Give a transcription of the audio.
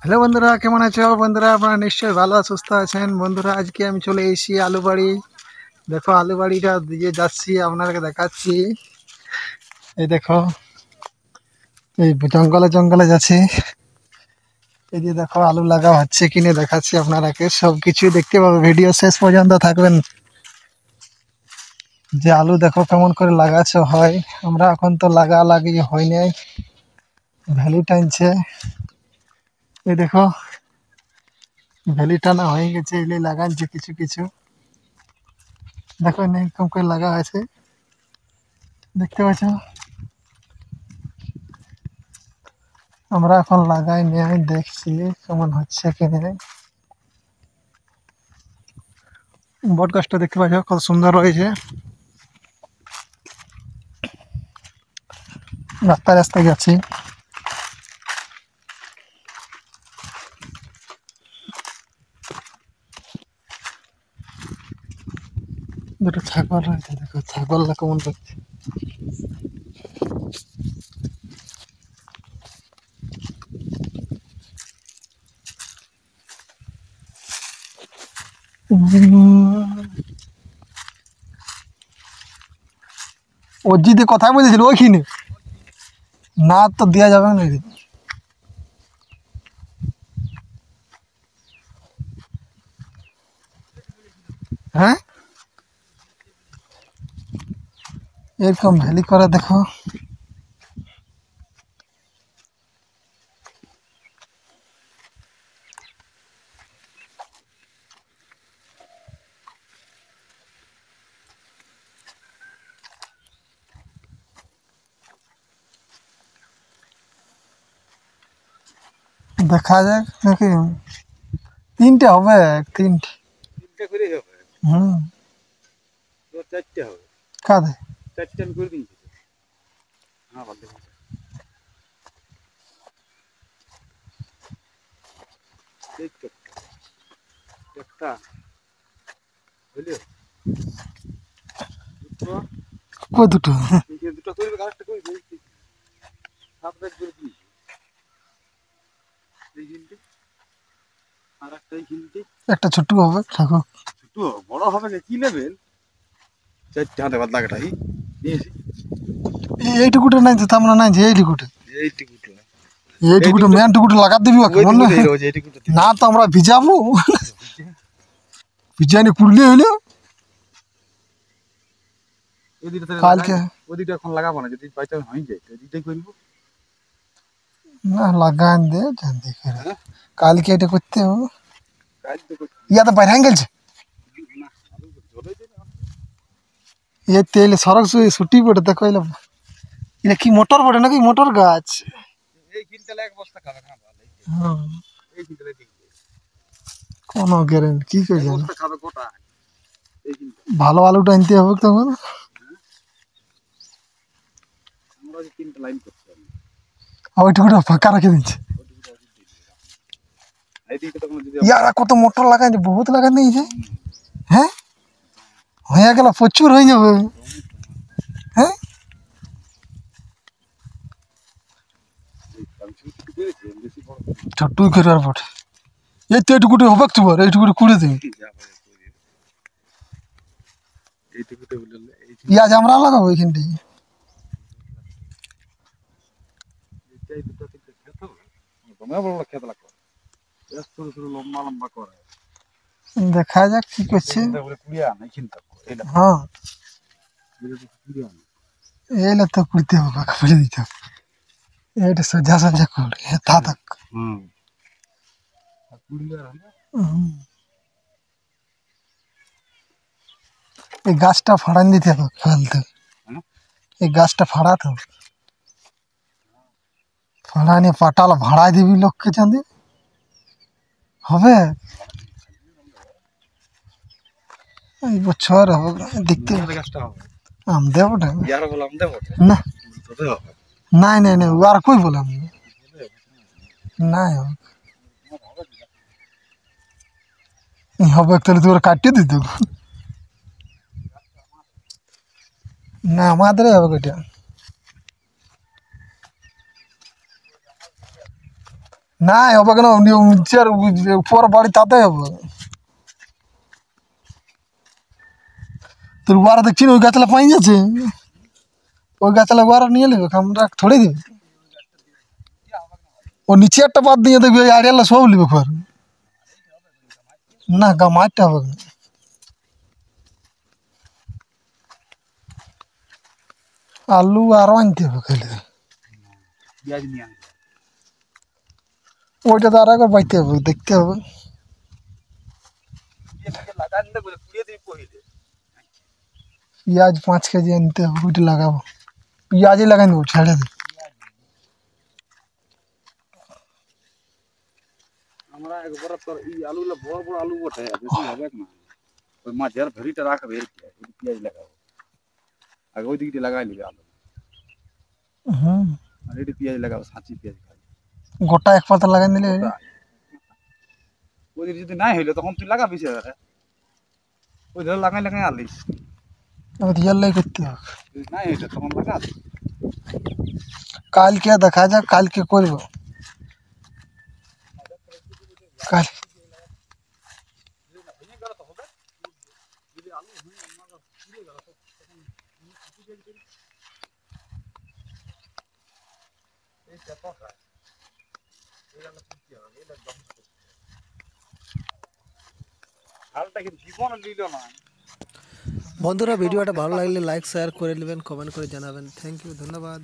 Hello বন্ধুরা, কেমন আছো বন্ধুরা? আপনারা নিশ্চয়ই ভালো সুস্থ আছেন। বন্ধুরা, আজকে আমি চলে এসেছি আলু বাড়ি। দেখো আলু বাড়িটা দিয়ে যাচ্ছি, আপনাদেরকে দেখাচ্ছি। এই দেখো, এই জঙ্গলে জঙ্গলে যাচ্ছি। এই যে দেখো আলু লাগা হচ্ছে কিনে দেখাচ্ছি আপনারাকে। সব কিছুই দেখতে পাবো, ভিডিও শেষ পর্যন্ত থাকবেন। যে আলু দেখো কেমন করে লাগাচ্ছে হয়। আমরা এখন তো লাগি হয় নাই, ভ্যালি টানছে। এই দেখো ভ্যালি টানা হয়ে গেছে, এলে লাগাচ্ছে কিছু কিছু। দেখো এরকম করে লাগা আছে, দেখতে পাচ্ছ। আমরা এখন লাগাই নিয়ে দেখছি কেমন হচ্ছে কি নেই। বট গাছটা দেখতে পাচ্ছ কত সুন্দর রয়েছে। রাস্তায় রাস্তায় যাচ্ছি। দুটো ছাগল রয়েছে, দেখো ছাগলটা কেমন করছে। অজিতে কথাই বলেছিল ওইখানে, না তো দেওয়া যাবে না। হ্যাঁ, এরকম ভ্যালি করে দেখো। দেখা যাক নাকি তিনটে হবে, তিনটে তিনটে করে হবে। হুম তো চারটে হবে, কাঁদে। চারটে আমি করে দিয়েছি। হ্যাঁ ভালো দেখুন, এই তো একটা বুঝলি দুটো, কই দুটো? তিনটে দুটো করবে, আরেকটা করে বলছি সাবধান করে দিয়েছি। এই কিনতে আর একটাই কিনতে একটা ছোট্ট হবে ঠাকুর। ছোট বড় হবে না, কি নেবেন? চারটে হাতে বাদ লাগাটাই নিয়েছি। এইটুকুটা নাই তো, তার নাই যে এইটুকুটা, এইটুকুটো এইটুকুটা মেন টুকুটা লাগা দিবি ওকে মনে না। এইটুকুটো না তো আমরা ভিজাবো, ভিজানি কুড়লে হইলো ওই দিকটা কালকে। ওই দিকটা এখন লাগাবো না, যদি বাই চান্স হয়ে যায় ওই দিকটাই করবো। না লাগান দে জানতে করে, হ্যাঁ কালকে এটা করতে হবে। কাজ তো করছি ইয়া তো বাইরে গেছে। না, আলু জলে দিই না। এ তেল সড়ক ছুটি পড়ে দেখো। এটা কি মোটর বটে নাকি মোটর গাছ? এই কিনতে এক বস্তা খাবে না ভালো, হ্যাঁ, এই কিনতে কোনো গ্যারেন্টি কি করে এক জানো। বস্তা খাবে গোটা এই কিনতে। ভালো আলুটা আনতে হবে তখন। আমরা যে তিনটা লাইন করছি আর ওইটুকুটা ফাঁকা রেখে দিচ্ছে। এই দিকটা তখন যদি ইয়ারা কত মোটর লাগাইছে, বহুত লাগাই নিয়েছে। হ্যাঁ, হয়ে গেল প্রচুর হয়ে যাবে। হ্যাঁ, বেশি বড় ছোট্টুই করে আর বটে। এই তো এইটুকুটা হবে তোমার, এইটুকুটা কুড়ে দিবি। এইটুকুতে বললে পেঁয়াজ আমরা লাগাবো এইখানটাই। এইটাই দুটো তিনটে খেত হবে, তোমরা বড় বড় খেত লাগবে, সরু সরু লম্বা লম্বা করে দেখা যাক কি করছে। কুড়িয়া নাই চিন্তা এটা হ্যাঁ, কুড়িয়া না এইলে তো কুড়তে হবে, পাকা ফেলে দিতে হবে। এইটা সোজা সোজা করে তা থাক। হুম কুড়িয়া হুম। এই গাছটা ফাড়ান দিতে হবে, ফেলতে হবে। হ্যাঁ এই গাছটা ফাড়াতে হবে, ফাড়া নিয়ে পাটাল ভাড়ায় দিবি লোককে চাঁদি হবে। এই বছর হবে দেখতে গাছটা হবে আম দেবো না। ইয়ার বললাম দেবো না তবে হবে নাই নাই নাই, ও আর কই বললাম নাই হবে, তাহলে তুই কাটিয়ে দিত। না আমাদের হবে ওইটা। না হবে কেন নিচের উপর বাড়ি তাতে হবে। তোর ওয়ারা দেখছি ওই গাছলা পাই যাচ্ছে, ওই গাছলা ওয়ারা নিয়ে নেবে, আমরা থোড়ে দিবে। ও নিচে একটা বাদ দিয়ে দেখবি ওই আড়িয়ালা সব নিবে খর। না গা মারতে হবে না। আলু আরো আনতে হবে খেলে, পেঁয়াজ নিয়ে আনবে। ওইটা তো আর একবার বাইতে হবে, দেখতে হবে। লাগাই দিতে বলে পুড়িয়ে দিবি পহিলে। পেঁয়াজ 5 কেজি আনতে হবে, ওইটা লাগাবো। পেঁয়াজই লাগাই দেবো, ছেড়ে দে। আমরা একবার তোর এই আলুগুলো বড় বড় আলু বটে, বেশি হবে না। ওই মাঝের ভেরিটা রাখবে, এর পেঁয়াজ লাগাবো। আগে ওই দিকটা লাগাই নিবে আলু, হুম, আর এটি পেঁয়াজ লাগাবো, সাঁচি পেঁয়াজ খাই। গোটা এক পাতা লাগাই দিলে। ওই দিকে যদি নাই হইলো তখন তুই লাগাবি সে ওই ধরে লাগাই লাগাই আলিস। রিয়ালাই করতে হবে। যদি নাই হইলো তখন লাগা। কালকে দেখা যাক, কালকে করবো। কাল হালটা কিন্তু জীবন দিল না। বন্ধুরা ভিডিওটা ভালো লাগলে লাইক শেয়ার করে নেবেন, কমেন্ট করে জানাবেন। থ্যাংক ইউ, ধন্যবাদ।